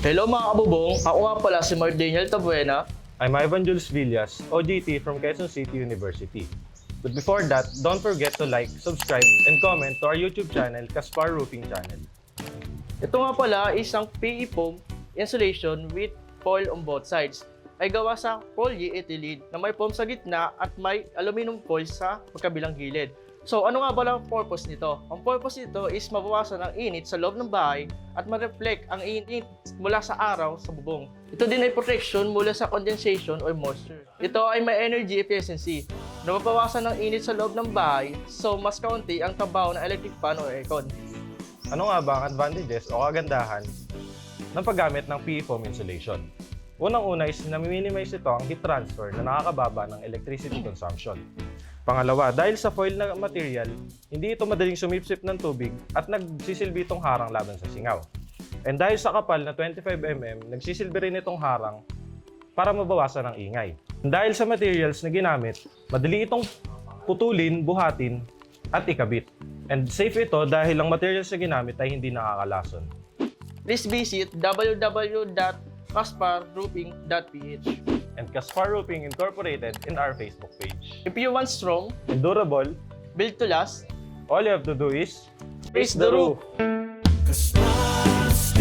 Hello mga kabubong, ako nga pala si Mark Daniel Tabuena. I'm Ivan Jules Villas, OJT from Quezon City University. But before that, don't forget to like, subscribe, and comment to our YouTube channel, Caspar Roofing Channel. Ito nga pala isang PE foam insulation with foil on both sides. Ay gawa sa polyethylene na may foam sa gitna at may aluminum foil sa magkabilang gilid. So ano nga ba ang purpose nito? Ang purpose nito is mabawasan ang init sa loob ng bahay at ma-reflect ang init mula sa araw sa bubong. Ito din ay protection mula sa condensation or moisture. Ito ay may energy efficiency na mabawasan ang init sa loob ng bahay, so mas kaunti ang trabaho ng electric fan o aircon. Ano nga ba ang advantages o kagandahan ng paggamit ng PE foam insulation? Unang-una is na-minimize ito ang heat transfer na nakakababa ng electricity consumption. Pangalawa, dahil sa foil na material, hindi ito madaling sumipsip ng tubig at nagsisilbi itong harang laban sa singaw. And dahil sa kapal na 25mm, nagsisilbi rin itong harang para mabawasan ang ingay. Dahil sa materials na ginamit, madali itong putulin, buhatin, at ikabit. And safe ito dahil ang materials na ginamit ay hindi nakakalason. Please visit www.casparroofing.ph And Caspar Roofing Incorporated in our Facebook page. If you want strong, And durable, built to last, all you have to do is raise the roof. Cause